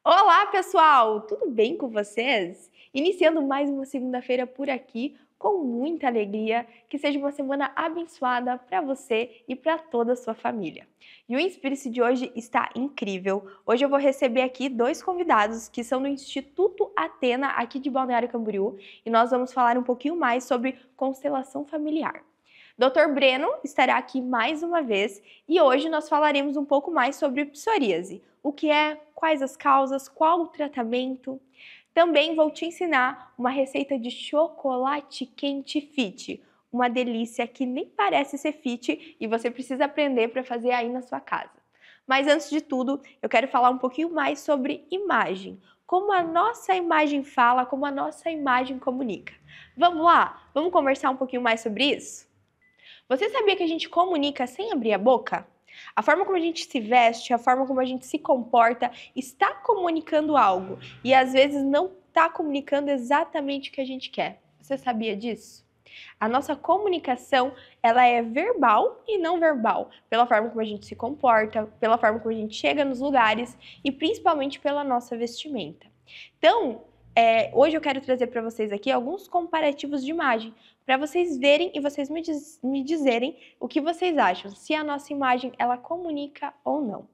Olá, pessoal! Tudo bem com vocês? Iniciando mais uma segunda-feira por aqui, com muita alegria, que seja uma semana abençoada para você e para toda a sua família. E o Inspire-se de hoje está incrível. Hoje eu vou receber aqui dois convidados que são do Instituto Athena, aqui de Balneário Camboriú, e nós vamos falar um pouquinho mais sobre constelação familiar. Dr. Breno estará aqui mais uma vez e hoje nós falaremos um pouco mais sobre psoríase. O que é, quais as causas, qual o tratamento. Também vou te ensinar uma receita de chocolate quente fit, uma delícia que nem parece ser fit e você precisa aprender para fazer aí na sua casa. Mas antes de tudo, eu quero falar um pouquinho mais sobre imagem. Como a nossa imagem fala, como a nossa imagem comunica. Vamos lá? Vamos conversar um pouquinho mais sobre isso? Você sabia que a gente comunica sem abrir a boca? A forma como a gente se veste, a forma como a gente se comporta, está comunicando algo e às vezes não está comunicando exatamente o que a gente quer. Você sabia disso? A nossa comunicação, ela é verbal e não verbal, pela forma como a gente se comporta, pela forma como a gente chega nos lugares e principalmente pela nossa vestimenta. Então, hoje eu quero trazer para vocês aqui alguns comparativos de imagem, para vocês verem e vocês me dizerem o que vocês acham, se a nossa imagem ela comunica ou não.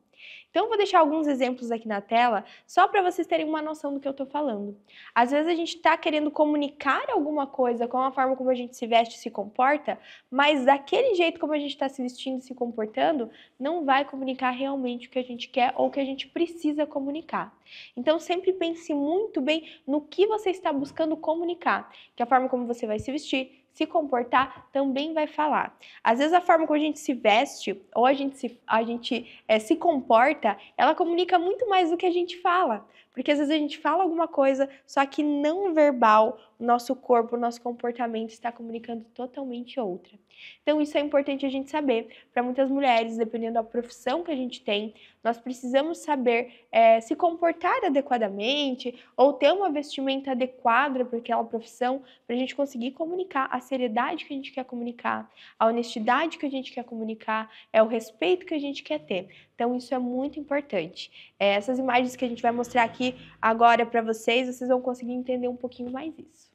Então, eu vou deixar alguns exemplos aqui na tela, só para vocês terem uma noção do que eu estou falando. Às vezes a gente está querendo comunicar alguma coisa com a forma como a gente se veste e se comporta, mas daquele jeito como a gente está se vestindo e se comportando, não vai comunicar realmente o que a gente quer ou o que a gente precisa comunicar. Então, sempre pense muito bem no que você está buscando comunicar, que a forma como você vai se vestir, se comportar, também vai falar. Às vezes a forma como a gente se veste ou a gente se comporta, ela comunica muito mais do que a gente fala. Porque às vezes a gente fala alguma coisa, só que não verbal, o nosso corpo, o nosso comportamento está comunicando totalmente outra. Então isso é importante a gente saber. Para muitas mulheres, dependendo da profissão que a gente tem, nós precisamos saber se comportar adequadamente ou ter uma vestimenta adequada para aquela profissão, para a gente conseguir comunicar a seriedade que a gente quer comunicar, a honestidade que a gente quer comunicar, o respeito que a gente quer ter. Então isso é muito importante. Essas imagens que a gente vai mostrar aqui agora para vocês vão conseguir entender um pouquinho mais isso.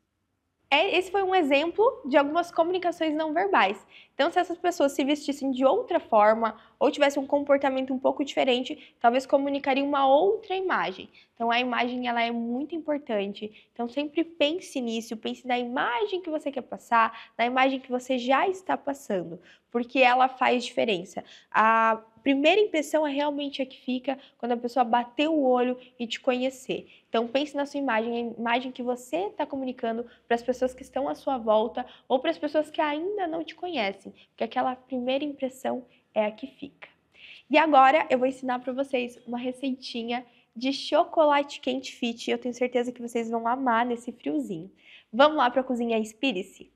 Esse foi um exemplo de algumas comunicações não verbais. Então, se essas pessoas se vestissem de outra forma ou tivessem um comportamento um pouco diferente, talvez comunicariam uma outra imagem. Então, a imagem ela é muito importante. Então, sempre pense nisso, pense na imagem que você quer passar, na imagem que você já está passando, porque ela faz diferença. A primeira impressão é realmente a que fica quando a pessoa bater o olho e te conhecer. Então pense na sua imagem, a imagem que você está comunicando para as pessoas que estão à sua volta ou para as pessoas que ainda não te conhecem, porque aquela primeira impressão é a que fica. E agora eu vou ensinar para vocês uma receitinha de chocolate quente fit. Eu tenho certeza que vocês vão amar nesse friozinho. Vamos lá para a cozinha Inspire-se?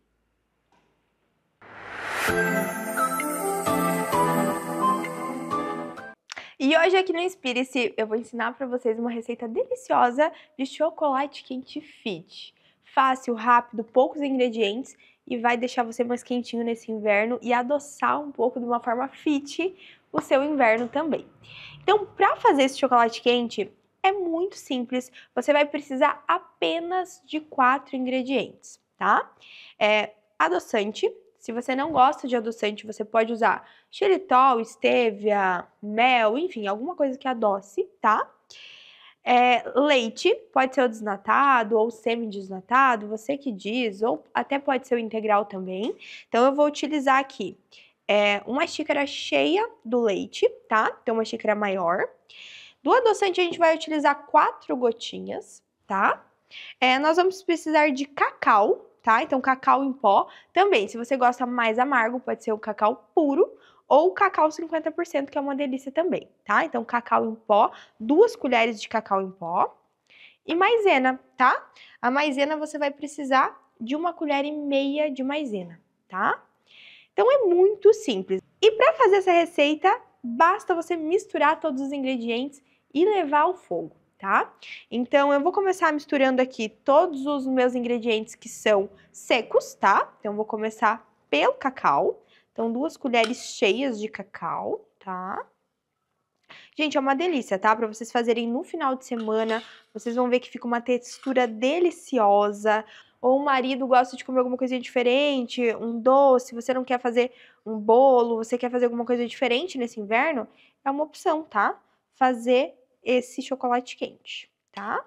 E hoje aqui no Inspire-se eu vou ensinar para vocês uma receita deliciosa de chocolate quente fit. Fácil, rápido, poucos ingredientes e vai deixar você mais quentinho nesse inverno e adoçar um pouco de uma forma fit o seu inverno também. Então, para fazer esse chocolate quente é muito simples, você vai precisar apenas de 4 ingredientes, tá? Adoçante. Se você não gosta de adoçante, você pode usar xilitol, stevia, mel, enfim, alguma coisa que adoce, tá? Leite, pode ser o desnatado ou semi-desnatado, você que diz, ou até pode ser o integral também. Então, eu vou utilizar aqui uma xícara cheia do leite, tá? Então, uma xícara maior. Do adoçante, a gente vai utilizar 4 gotinhas, tá? Nós vamos precisar de cacau, tá? Então, cacau em pó. Também, se você gosta mais amargo, pode ser o cacau puro ou o cacau 50%, que é uma delícia também, tá? Então, cacau em pó, 2 colheres de cacau em pó. E maisena, tá? A maisena você vai precisar de 1,5 colher de maisena, tá? Então, é muito simples. E para fazer essa receita, basta você misturar todos os ingredientes e levar ao fogo, tá? Então, eu vou começar misturando aqui todos os meus ingredientes que são secos, tá? Então, eu vou começar pelo cacau. Então, 2 colheres cheias de cacau, tá? Gente, é uma delícia, tá? Pra vocês fazerem no final de semana, vocês vão ver que fica uma textura deliciosa. Ou o marido gosta de comer alguma coisinha diferente, um doce, você não quer fazer um bolo, você quer fazer alguma coisa diferente nesse inverno, é uma opção, tá? Fazer esse chocolate quente, tá?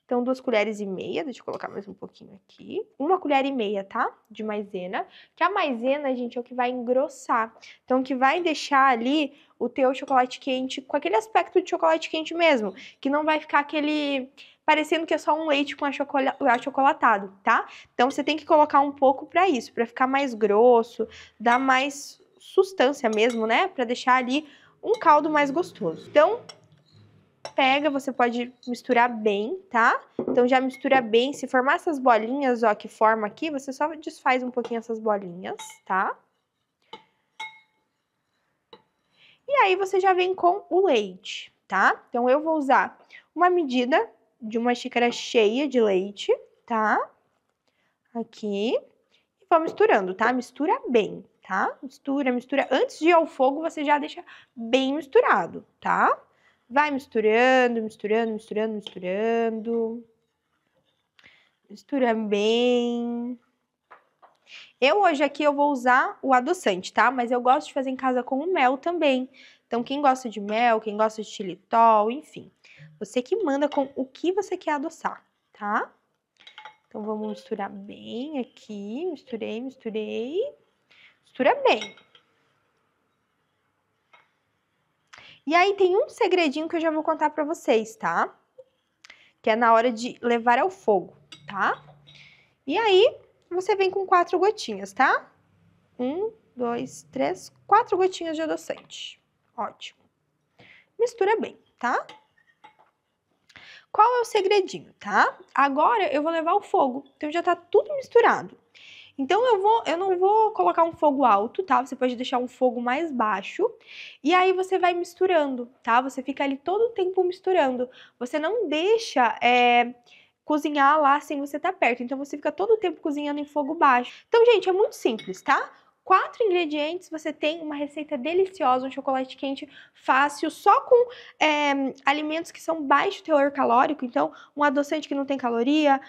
Então, 2 colheres e meia, deixa eu colocar mais um pouquinho aqui. 1 colher e meia, tá? De maisena. Que a maisena, gente, é o que vai engrossar. Então, o que vai deixar ali o teu chocolate quente com aquele aspecto de chocolate quente mesmo. Que não vai ficar aquele... parecendo que é só um leite com achocolatado, tá? Então, você tem que colocar um pouco pra isso, pra ficar mais grosso, dar mais sustância mesmo, né? Pra deixar ali um caldo mais gostoso. Então, pega, você pode misturar bem, tá? Então já mistura bem, se formar essas bolinhas, ó, que forma aqui, você só desfaz um pouquinho essas bolinhas, tá? E aí você já vem com o leite, tá? Então eu vou usar uma medida de 1 xícara cheia de leite, tá? Aqui. E vou misturando, tá? Mistura bem, tá? Mistura, mistura. Antes de ir ao fogo, você já deixa bem misturado, tá? Vai misturando, misturando, misturando, misturando. Mistura bem. Hoje aqui eu vou usar o adoçante, tá? Mas eu gosto de fazer em casa com o mel também. Então, quem gosta de mel, quem gosta de xilitol, enfim. Você que manda com o que você quer adoçar, tá? Então, vamos misturar bem aqui. Misturei, misturei. Mistura bem. E aí tem um segredinho que eu já vou contar pra vocês, tá? Que é na hora de levar ao fogo, tá? E aí, você vem com 4 gotinhas, tá? 1, 2, 3, 4 gotinhas de adoçante. Ótimo. Mistura bem, tá? Qual é o segredinho, tá? Agora eu vou levar ao fogo, então já tá tudo misturado. Então eu não vou colocar um fogo alto, tá? Você pode deixar um fogo mais baixo. E aí você vai misturando, tá? Você fica ali todo o tempo misturando. Você não deixa cozinhar lá sem você estar perto. Então você fica todo o tempo cozinhando em fogo baixo. Então, gente, é muito simples, tá? 4 ingredientes, você tem uma receita deliciosa, um chocolate quente fácil, só com alimentos que são baixo teor calórico. Então, um adoçante que não tem caloria,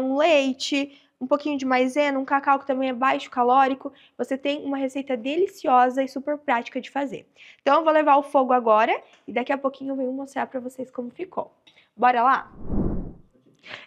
um leite, um pouquinho de maisena, um cacau que também é baixo calórico. Você tem uma receita deliciosa e super prática de fazer. Então, eu vou levar ao fogo agora e daqui a pouquinho eu venho mostrar pra vocês como ficou. Bora lá?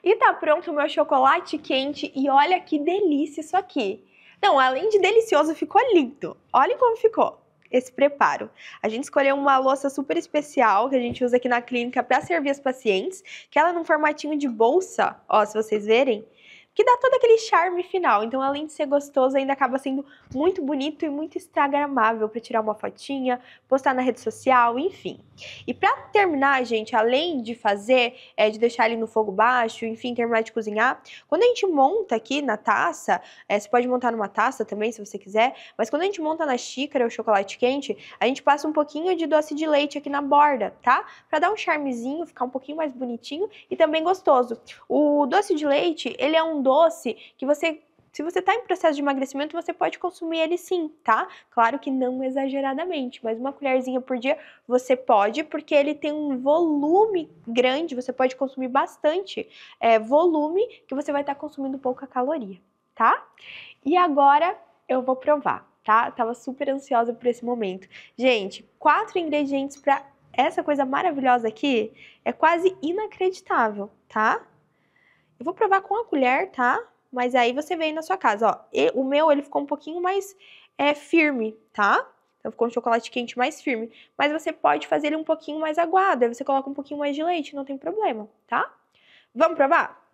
E tá pronto o meu chocolate quente e olha que delícia isso aqui. Não, além de delicioso, ficou lindo. Olhem como ficou esse preparo. A gente escolheu uma louça super especial que a gente usa aqui na clínica para servir as pacientes, que ela é num formatinho de bolsa, ó, se vocês verem, que dá todo aquele charme final. Então, além de ser gostoso, ainda acaba sendo muito bonito e muito instagramável para tirar uma fotinha, postar na rede social, enfim. E para terminar, gente, além de fazer, de deixar ele no fogo baixo, enfim, terminar de cozinhar, quando a gente monta aqui na taça, você pode montar numa taça também, se você quiser, mas quando a gente monta na xícara o chocolate quente, a gente passa um pouquinho de doce de leite aqui na borda, tá? Para dar um charmezinho, ficar um pouquinho mais bonitinho e também gostoso. O doce de leite, ele é um doce que se você está em processo de emagrecimento, você pode consumir ele sim, tá? Claro que não exageradamente, mas uma colherzinha por dia você pode, porque ele tem um volume grande, você pode consumir bastante volume, que você vai estar consumindo pouca caloria, tá? E agora eu vou provar, tá? Tava super ansiosa por esse momento. Gente, 4 ingredientes para essa coisa maravilhosa aqui é quase inacreditável, tá? Eu vou provar com a colher, tá? Mas aí você vem na sua casa, ó. O meu, ele ficou um pouquinho mais firme, tá? Então ficou um chocolate quente mais firme. Mas você pode fazer ele um pouquinho mais aguado. Aí você coloca um pouquinho mais de leite, não tem problema, tá? Vamos provar?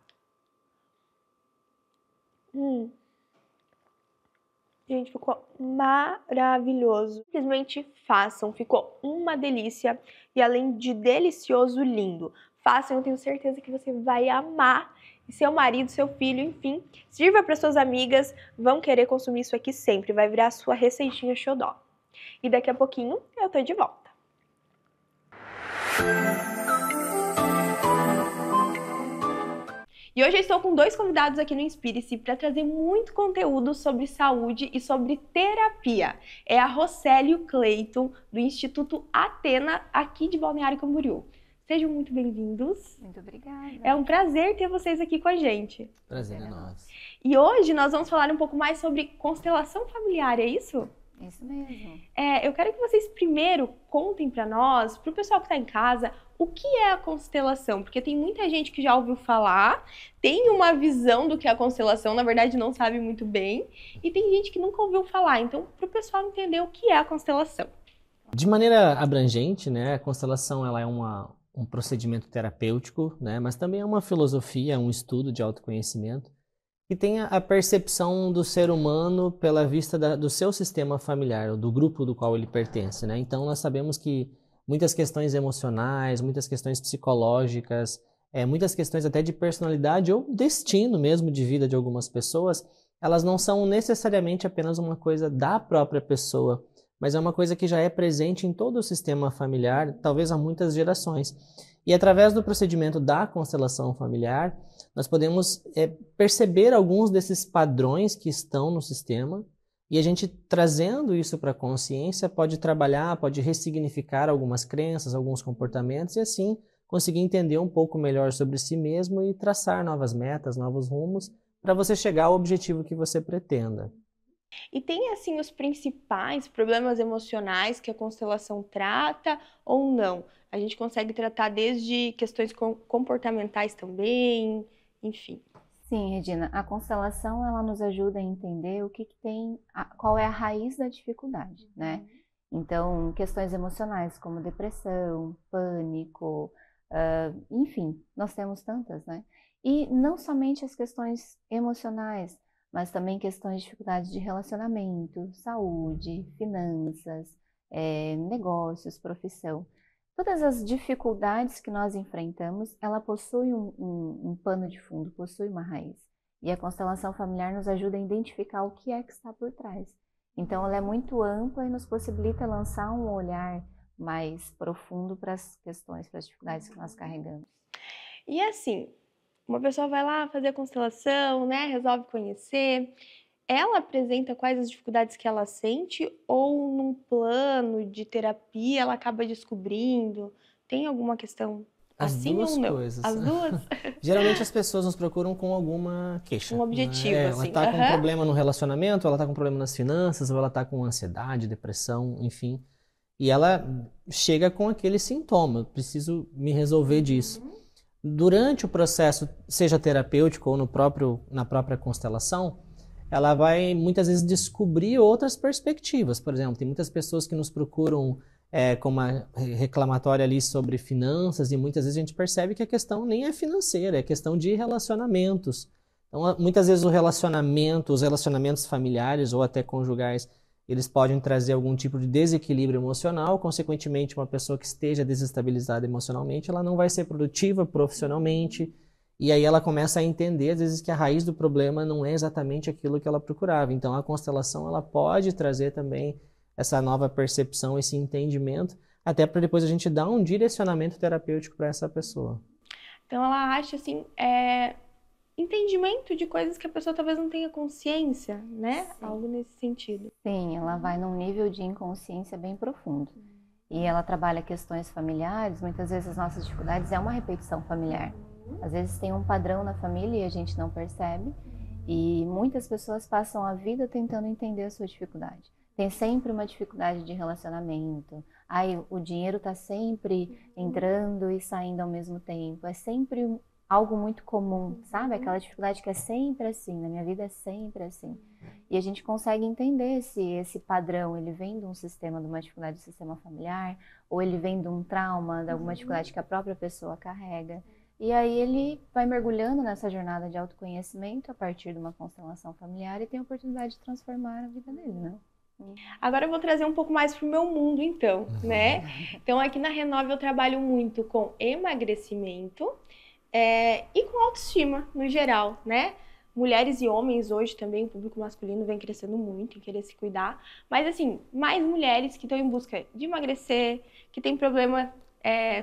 Gente, ficou maravilhoso. Simplesmente façam, ficou uma delícia. E além de delicioso, lindo. Façam, eu tenho certeza que você vai amar. E seu marido, seu filho, enfim, sirva para suas amigas, vão querer consumir isso aqui sempre, vai virar a sua receitinha xodó. E daqui a pouquinho eu tô de volta. E hoje eu estou com 2 convidados aqui no Inspire-se para trazer muito conteúdo sobre saúde e sobre terapia. É a Roseli e o Cleiton, do Instituto Atena, aqui de Balneário Camboriú. Sejam muito bem-vindos. Muito obrigada. É um prazer ter vocês aqui com a gente. Prazer é nosso. E hoje nós vamos falar um pouco mais sobre constelação familiar, é isso? Isso mesmo. Eu quero que vocês primeiro contem para nós, para o pessoal que está em casa, o que é a constelação? Porque tem muita gente que já ouviu falar, tem uma visão do que é a constelação, na verdade não sabe muito bem, e tem gente que nunca ouviu falar. Então, para o pessoal entender o que é a constelação. De maneira abrangente, né, a constelação ela é um procedimento terapêutico, né, mas também é uma filosofia, um estudo de autoconhecimento, que tem a percepção do ser humano pela vista do seu sistema familiar, do grupo do qual ele pertence, né? Então, nós sabemos que muitas questões emocionais, muitas questões psicológicas, muitas questões até de personalidade ou destino mesmo de vida de algumas pessoas, elas não são necessariamente apenas uma coisa da própria pessoa, mas é uma coisa que já é presente em todo o sistema familiar, talvez há muitas gerações. E através do procedimento da constelação familiar, nós podemos perceber alguns desses padrões que estão no sistema e a gente, trazendo isso para a consciência, pode trabalhar, pode ressignificar algumas crenças, alguns comportamentos e assim conseguir entender um pouco melhor sobre si mesmo e traçar novas metas, novos rumos para você chegar ao objetivo que você pretenda. E tem, assim, os principais problemas emocionais que a constelação trata ou não? A gente consegue tratar desde questões comportamentais também, enfim. Sim, Regina, a constelação ela nos ajuda a entender o que tem, qual é a raiz da dificuldade, né? Então, questões emocionais como depressão, pânico, enfim, nós temos tantas, né? E não somente as questões emocionais, mas também questões de dificuldades de relacionamento, saúde, finanças, negócios, profissão. Todas as dificuldades que nós enfrentamos, ela possui um pano de fundo, possui uma raiz. E a constelação familiar nos ajuda a identificar o que é que está por trás. Então, ela é muito ampla e nos possibilita lançar um olhar mais profundo para as questões, para as dificuldades que nós carregamos. E assim, uma pessoa vai lá fazer a constelação, né? Resolve conhecer. Ela apresenta quais as dificuldades que ela sente ou num plano de terapia ela acaba descobrindo? Tem alguma questão assim ou não? Coisas. As duas? Geralmente as pessoas nos procuram com alguma queixa. Um objetivo, né? assim. Ela está com um problema no relacionamento, ela está com um problema nas finanças, ou ela está com ansiedade, depressão, enfim. E ela chega com aquele sintoma, preciso me resolver disso. Durante o processo, seja terapêutico ou na própria constelação, ela vai muitas vezes descobrir outras perspectivas. Por exemplo, tem muitas pessoas que nos procuram com uma reclamatória ali sobre finanças e muitas vezes a gente percebe que a questão nem é financeira, é questão de relacionamentos. Então, muitas vezes os relacionamentos familiares ou até conjugais, eles podem trazer algum tipo de desequilíbrio emocional, consequentemente uma pessoa que esteja desestabilizada emocionalmente, ela não vai ser produtiva profissionalmente, e aí ela começa a entender, às vezes, que a raiz do problema não é exatamente aquilo que ela procurava. Então, a constelação ela pode trazer também essa nova percepção, esse entendimento, até para depois a gente dar um direcionamento terapêutico para essa pessoa. Então, ela acha, assim, entendimento de coisas que a pessoa talvez não tenha consciência, né? Sim. Algo nesse sentido. Sim, ela vai num nível de inconsciência bem profundo. E ela trabalha questões familiares, muitas vezes as nossas dificuldades é uma repetição familiar. Às vezes tem um padrão na família e a gente não percebe. E muitas pessoas passam a vida tentando entender a sua dificuldade. Tem sempre uma dificuldade de relacionamento. O dinheiro está sempre entrando e saindo ao mesmo tempo. É sempre algo muito comum, sabe? Aquela dificuldade que é sempre assim, na minha vida é sempre assim. E a gente consegue entender se esse padrão, ele vem de um sistema, de uma dificuldade do sistema familiar, ou ele vem de um trauma, de alguma dificuldade que a própria pessoa carrega. E aí ele vai mergulhando nessa jornada de autoconhecimento a partir de uma constelação familiar e tem a oportunidade de transformar a vida dele, né? Agora eu vou trazer um pouco mais pro meu mundo, então, né? Então aqui na Renove eu trabalho muito com emagrecimento e com autoestima no geral, né? mulheres e homens hoje também, o público masculino vem crescendo muito em querer se cuidar, mas assim, mais mulheres que estão em busca de emagrecer, que tem problema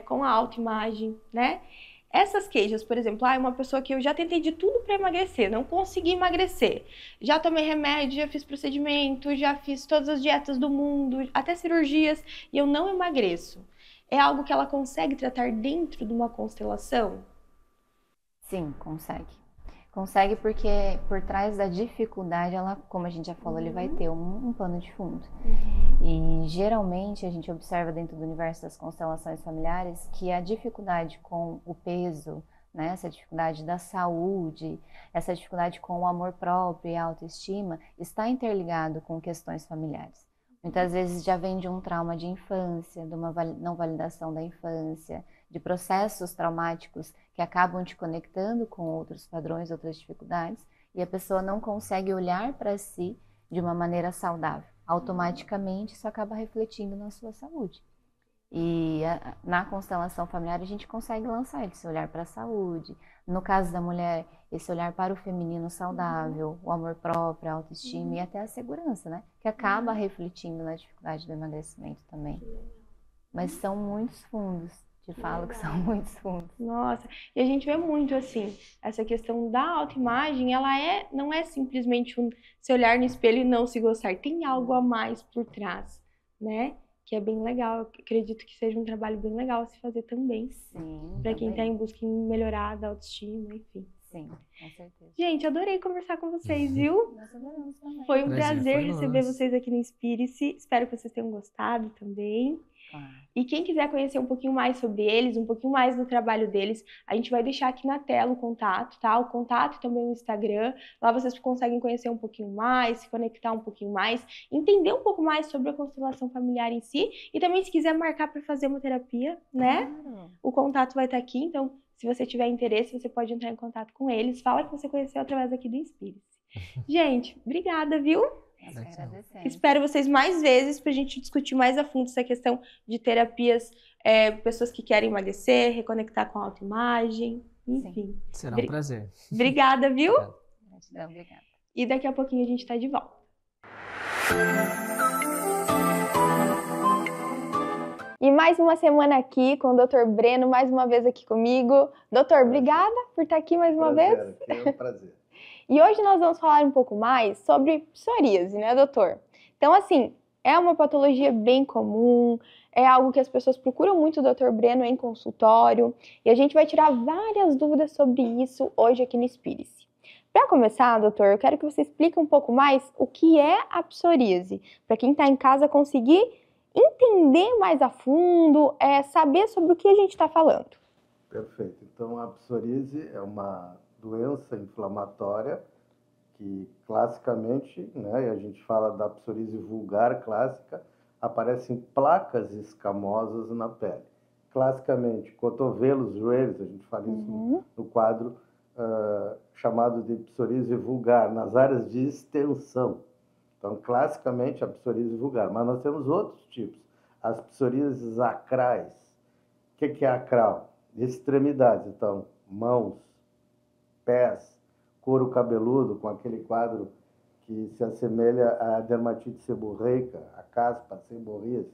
com a autoimagem, né? Essas queixas, por exemplo, uma pessoa que eu já tentei de tudo para emagrecer, não consegui emagrecer. Já tomei remédio, já fiz procedimento, já fiz todas as dietas do mundo, até cirurgias, e eu não emagreço. É algo que ela consegue tratar dentro de uma constelação? Sim, consegue. Consegue porque por trás da dificuldade, ela, como a gente já falou, ele vai ter um pano de fundo. E geralmente a gente observa dentro do universo das constelações familiares que a dificuldade com o peso, né, essa dificuldade da saúde, essa dificuldade com o amor próprio e a autoestima está interligado com questões familiares. Muitas vezes já vem de um trauma de infância, de uma não validação da infância, de processos traumáticos que acabam te conectando com outros padrões, outras dificuldades, e a pessoa não consegue olhar para si de uma maneira saudável. Automaticamente isso acaba refletindo na sua saúde. E na constelação familiar a gente consegue lançar esse olhar para a saúde. No caso da mulher, esse olhar para o feminino saudável, o amor próprio, a autoestima e até a segurança, né? Que acaba refletindo na dificuldade do emagrecimento também. Mas são muitos fundos. Te falo que são muitos fundos. Nossa, e a gente vê muito assim, essa questão da autoimagem, ela não é simplesmente se olhar no espelho e não se gostar, tem algo a mais por trás, né? Que é bem legal, eu acredito que seja um trabalho bem legal a se fazer também. Sim, para quem está em busca em melhorar a autoestima, enfim. Sim, com certeza. Gente, adorei conversar com vocês, viu? Nós adoramos também. Foi um prazer foi receber nosso. vocês aqui no Inspire-se. Espero que vocês tenham gostado também. E quem quiser conhecer um pouquinho mais sobre eles, um pouquinho mais do trabalho deles, a gente vai deixar aqui na tela o contato, tá? O contato e também o Instagram. Lá vocês conseguem conhecer um pouquinho mais, se conectar um pouquinho mais, entender um pouco mais sobre a constelação familiar em si. E também se quiser marcar para fazer uma terapia, né? Claro. O contato vai estar aqui, então se você tiver interesse, você pode entrar em contato com eles. Fala que você conheceu através aqui do Inspire-se. Gente, obrigada, viu? Nós agradecemos. Espero vocês mais vezes para a gente discutir mais a fundo essa questão de terapias, pessoas que querem emagrecer, reconectar com a autoimagem, enfim. Será um prazer. Obrigada, viu? Gratidão, obrigada. E daqui a pouquinho a gente está de volta. E mais uma semana aqui com o Dr. Breno, mais uma vez aqui comigo. Doutor, obrigada por estar aqui mais uma vez. É um prazer. E hoje nós vamos falar um pouco mais sobre psoríase, né, doutor? Então, assim, é uma patologia bem comum, é algo que as pessoas procuram muito o Dr. Breno em consultório, e a gente vai tirar várias dúvidas sobre isso hoje aqui no Inspire-se. Para começar, doutor, eu quero que você explique um pouco mais o que é a psoríase, para quem está em casa conseguir entender mais a fundo, saber sobre o que a gente está falando. Perfeito. Então, a psoríase é uma doença inflamatória que classicamente, né, e a gente fala da psoríase vulgar clássica, aparecem placas escamosas na pele. Classicamente, cotovelos, joelhos, a gente fala isso no quadro chamado de psoríase vulgar, nas áreas de extensão. Então, classicamente, a psoríase vulgar. Mas nós temos outros tipos. As psoríases acrais. O que é acral? Extremidades. Então, mãos, pés, couro cabeludo, com aquele quadro que se assemelha à dermatite seborreica, a caspa, a seborreias.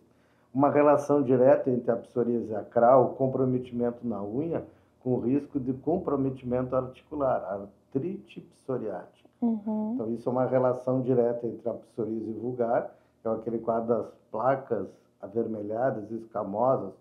Uma relação direta entre a psoríase acral, o comprometimento na unha, com o risco de comprometimento articular, artrite psoriática. Então, isso é uma relação direta entre a psoríase vulgar, que é aquele quadro das placas avermelhadas, escamosas,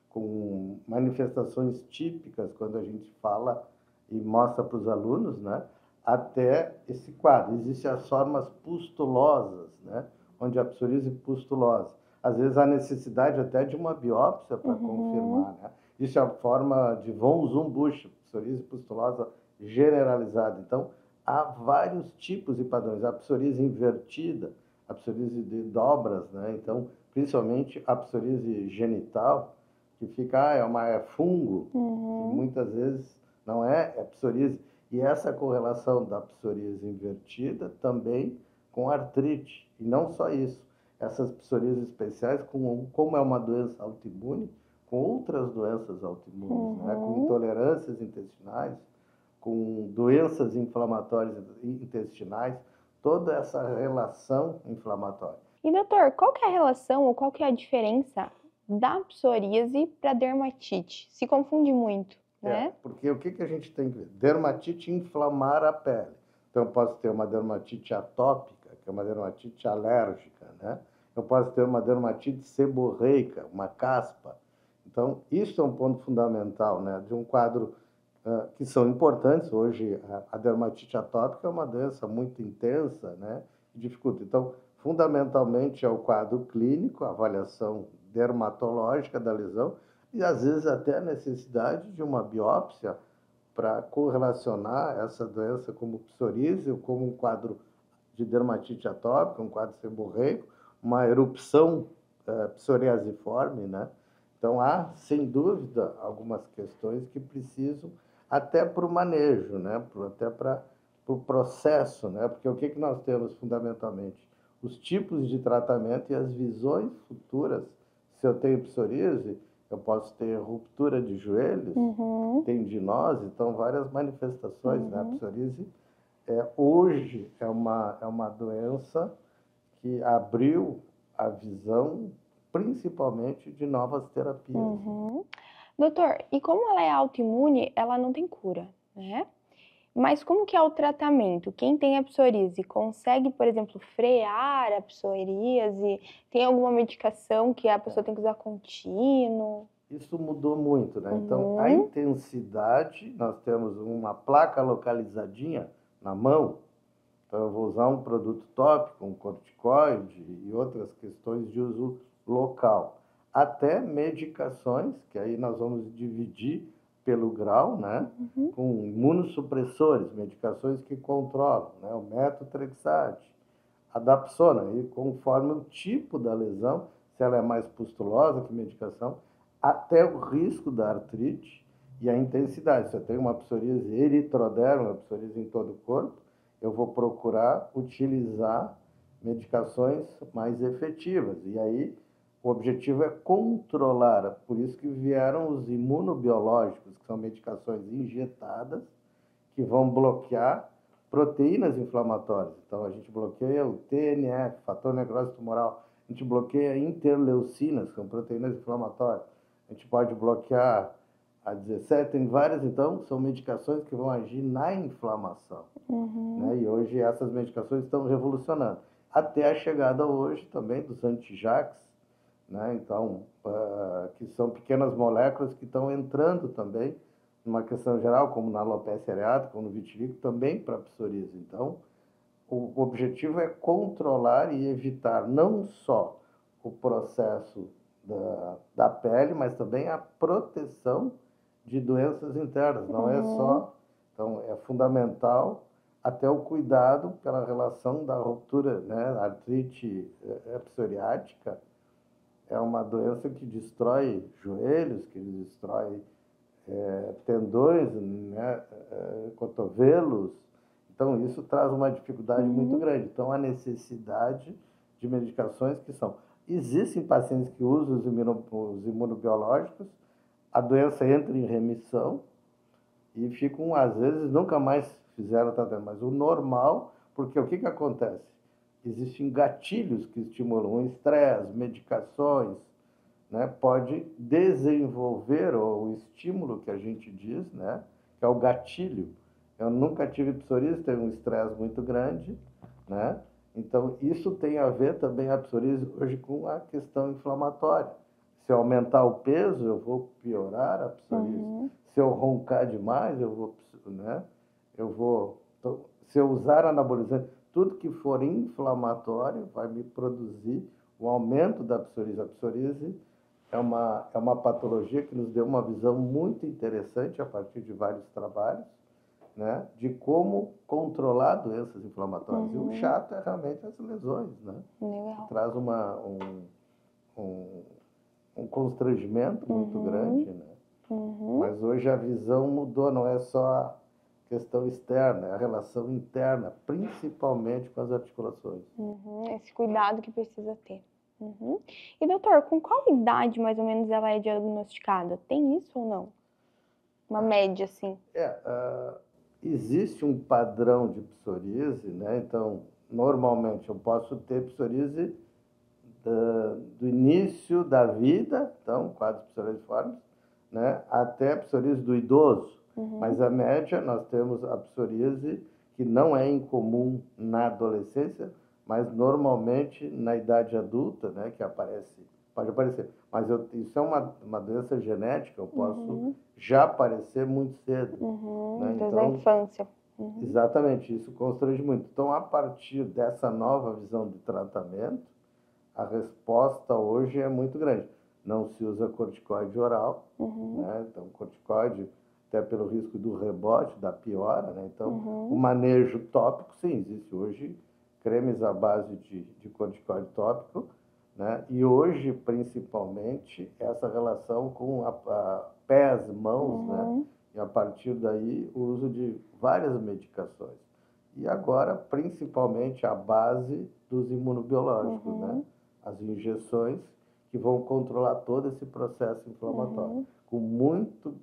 com manifestações típicas quando a gente fala e mostra para os alunos, né? Até esse quadro. Existem as formas pustulosas, né? Onde a psoríase pustulosa. Às vezes há necessidade até de uma biópsia para confirmar, né? Isso é a forma de von Zumbusch, psoríase pustulosa generalizada. Então, há vários tipos de padrões. A psoríase invertida, a psoríase de dobras, né? Então, principalmente a psoríase genital, que fica, é fungo, que muitas vezes não é psoríase. E essa correlação da psoríase invertida também com artrite. E não só isso, essas psoríases especiais, como é uma doença autoimune, com outras doenças autoimunes, né? Com intolerâncias intestinais, com doenças inflamatórias intestinais, toda essa relação inflamatória. E doutor, qual que é a relação ou qual que é a diferença da psoríase para dermatite? Se confunde muito, né? Porque o que a gente tem que ver? Dermatite inflamar a pele. Então, eu posso ter uma dermatite atópica, que é uma dermatite alérgica, né? Eu posso ter uma dermatite seborreica, uma caspa. Então, isso é um ponto fundamental, né? De um quadro que são importantes. Hoje, a dermatite atópica é uma doença muito intensa, né? Dificulta. Então, fundamentalmente, é o quadro clínico, a avaliação dermatológica da lesão, e às vezes até a necessidade de uma biópsia para correlacionar essa doença como psoríase ou como um quadro de dermatite atópica, um quadro seborreico, uma erupção psoriasiforme, né? Então há, sem dúvida, algumas questões que precisam até para o manejo, né? Até para o processo, né? Porque o que nós temos fundamentalmente? Os tipos de tratamento e as visões futuras. Se eu tenho psoríase, eu posso ter ruptura de joelhos, tendinose, então várias manifestações, né? A psoríase hoje é uma doença que abriu a visão, principalmente de novas terapias. Doutor, e como ela é autoimune, ela não tem cura, né? Mas como que é o tratamento? Quem tem a psoríase consegue, por exemplo, frear a psoríase? Tem alguma medicação que a pessoa tem que usar contínuo? Isso mudou muito, né? Então, a intensidade, nós temos uma placa localizadinha na mão, então eu vou usar um produto tópico, um corticoide e outras questões de uso local. Até medicações, que aí nós vamos dividir pelo grau, né? Com imunossupressores, medicações que controlam, né? O metotrexate, a dapsona, e conforme o tipo da lesão, se ela é mais pustulosa, que medicação, até o risco da artrite e a intensidade. Se eu tenho uma psoríase eritrodérmica, uma psoríase em todo o corpo, eu vou procurar utilizar medicações mais efetivas. E aí, o objetivo é controlar. Por isso que vieram os imunobiológicos, que são medicações injetadas, que vão bloquear proteínas inflamatórias. Então, a gente bloqueia o TNF, fator necrose tumoral. A gente bloqueia interleucinas, que são proteínas inflamatórias. A gente pode bloquear a 17, tem várias, então, são medicações que vão agir na inflamação. Né? E hoje essas medicações estão revolucionando. Até a chegada hoje também dos anti-JAKs, né? Então, que são pequenas moléculas que estão entrando também numa questão geral, como na alopecia areata, como no vitiligo, também para a psoríase. Então, o objetivo é controlar e evitar não só o processo da pele, mas também a proteção de doenças internas. Não é só... Então, é fundamental até o cuidado pela relação da ruptura, né? A artrite psoriática é uma doença que destrói joelhos, que destrói tendões, né? Cotovelos. Então, isso traz uma dificuldade muito grande. Então, a necessidade de medicações que são... Existem pacientes que usam os imunobiológicos, a doença entra em remissão e ficam, às vezes, nunca mais fizeram tratamento. Mas o normal, porque o que acontece? Existem gatilhos que estimulam o estresse, medicações, né? Pode desenvolver o estímulo que a gente diz, né? Que é o gatilho. Eu nunca tive psoríase, tenho um estresse muito grande, né? Então, isso tem a ver também, a psoríase, hoje, com a questão inflamatória. Se eu aumentar o peso, eu vou piorar a psoríase. Se eu roncar demais, eu vou, né? Se eu usar anabolizante, tudo que for inflamatório vai me produzir o aumento da psoríase. A psoríase é uma patologia que nos deu uma visão muito interessante a partir de vários trabalhos, né, de como controlar doenças inflamatórias. E o chato é realmente as lesões, né? Que traz um constrangimento muito grande, né? Mas hoje a visão mudou, não é só a questão externa, é a relação interna, principalmente com as articulações. Esse cuidado que precisa ter. E doutor, com qual idade mais ou menos ela é diagnosticada? Tem isso ou não? Uma média, assim? existe um padrão de psoríase, né? Então, normalmente eu posso ter psoríase do início da vida, então, quadros psoriasiformes, né? Até a psoríase do idoso. Mas a média, nós temos a psoríase que não é incomum na adolescência, mas normalmente na idade adulta, né? Que pode aparecer. Mas isso é uma doença genética, eu posso já aparecer muito cedo. Né? Desde a infância. Exatamente, isso constrange muito. Então, a partir dessa nova visão de tratamento, a resposta hoje é muito grande. Não se usa corticoide oral, né? Então, corticoide, até pelo risco do rebote, da piora, né? Então, o manejo tópico, sim, existe hoje cremes à base de corticoide tópico, né? E hoje, principalmente, essa relação com pés, mãos, né? E a partir daí, o uso de várias medicações. E agora, principalmente, a base dos imunobiológicos, né? As injeções que vão controlar todo esse processo inflamatório. Com muito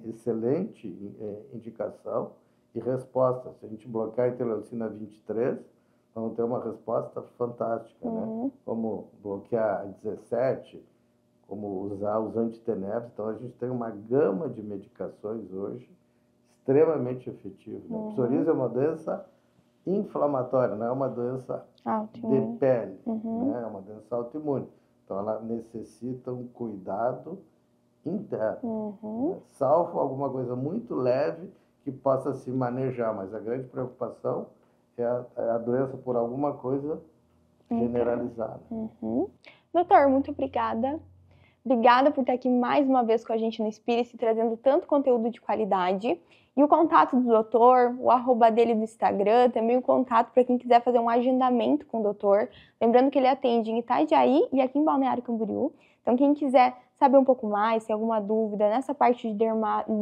excelente indicação e resposta. Se a gente bloquear a interleucina 23, vamos ter uma resposta fantástica, né? Como bloquear a 17, como usar os anti-TNFs. Então, a gente tem uma gama de medicações hoje extremamente efetivas. Né? A psoríase é uma doença inflamatória, não é uma doença de pele, né? É uma doença autoimune. Então, ela necessita um cuidado interno, né? Salvo alguma coisa muito leve que possa se manejar, mas a grande preocupação é a doença por alguma coisa generalizada. Doutor, muito obrigada. Obrigada por estar aqui mais uma vez com a gente no Inspire-se, trazendo tanto conteúdo de qualidade. E o contato do doutor, o arroba dele do Instagram, também o contato para quem quiser fazer um agendamento com o doutor. Lembrando que ele atende em Itajaí e aqui em Balneário Camboriú. Então, quem quiser saber um pouco mais, tem alguma dúvida nessa parte de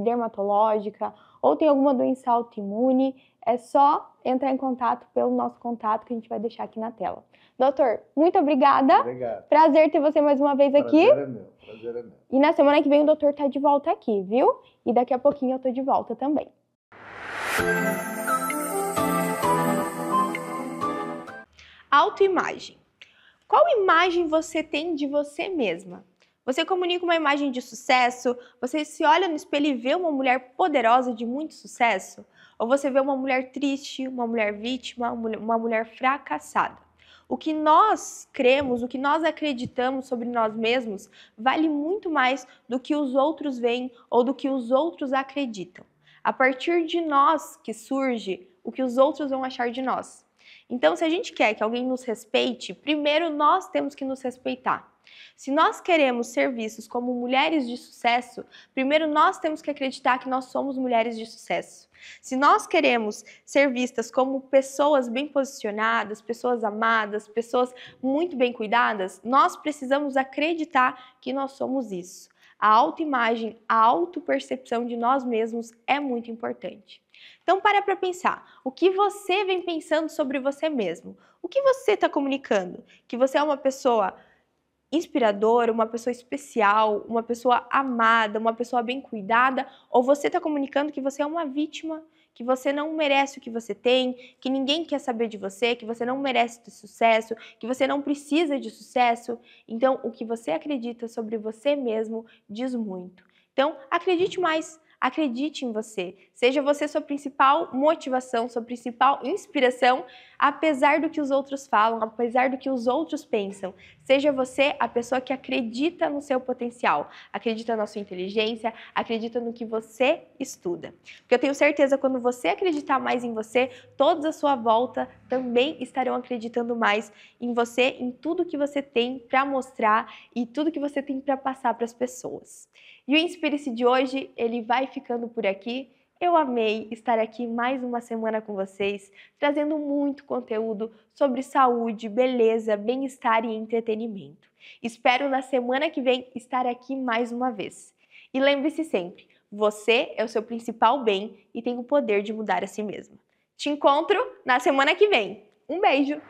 dermatológica ou tem alguma doença autoimune, é só entrar em contato pelo nosso contato que a gente vai deixar aqui na tela. Doutor, muito obrigada. Obrigado. Prazer ter você mais uma vez aqui. Prazer é meu, prazer é meu. E na semana que vem o doutor tá de volta aqui, viu? E daqui a pouquinho eu tô de volta também. Autoimagem. Qual imagem você tem de você mesma? Você comunica uma imagem de sucesso? Você se olha no espelho e vê uma mulher poderosa de muito sucesso? Ou você vê uma mulher triste, uma mulher vítima, uma mulher fracassada? O que nós cremos, o que nós acreditamos sobre nós mesmos vale muito mais do que os outros veem ou do que os outros acreditam. A partir de nós que surge o que os outros vão achar de nós. Então, se a gente quer que alguém nos respeite, primeiro nós temos que nos respeitar. Se nós queremos ser vistos como mulheres de sucesso, primeiro nós temos que acreditar que nós somos mulheres de sucesso. Se nós queremos ser vistas como pessoas bem posicionadas, pessoas amadas, pessoas muito bem cuidadas, nós precisamos acreditar que nós somos isso. A autoimagem, a autopercepção de nós mesmos é muito importante. Então, para pensar, o que você vem pensando sobre você mesmo? O que você está comunicando? Que você é uma pessoa inspiradora, uma pessoa especial, uma pessoa amada, uma pessoa bem cuidada, ou você está comunicando que você é uma vítima, que você não merece o que você tem, que ninguém quer saber de você, que você não merece ter sucesso, que você não precisa de sucesso? Então, o que você acredita sobre você mesmo diz muito. Então, acredite mais. Acredite em você, seja você sua principal motivação, sua principal inspiração, apesar do que os outros falam, apesar do que os outros pensam. Seja você a pessoa que acredita no seu potencial, acredita na sua inteligência, acredita no que você estuda. Porque eu tenho certeza que quando você acreditar mais em você, todos à sua volta também estarão acreditando mais em você, em tudo que você tem para mostrar e tudo que você tem para passar para as pessoas. E o Inspire-se de hoje, ele vai ficando por aqui. Eu amei estar aqui mais uma semana com vocês, trazendo muito conteúdo sobre saúde, beleza, bem-estar e entretenimento. Espero na semana que vem estar aqui mais uma vez. E lembre-se sempre, você é o seu principal bem e tem o poder de mudar a si mesma. Te encontro na semana que vem. Um beijo!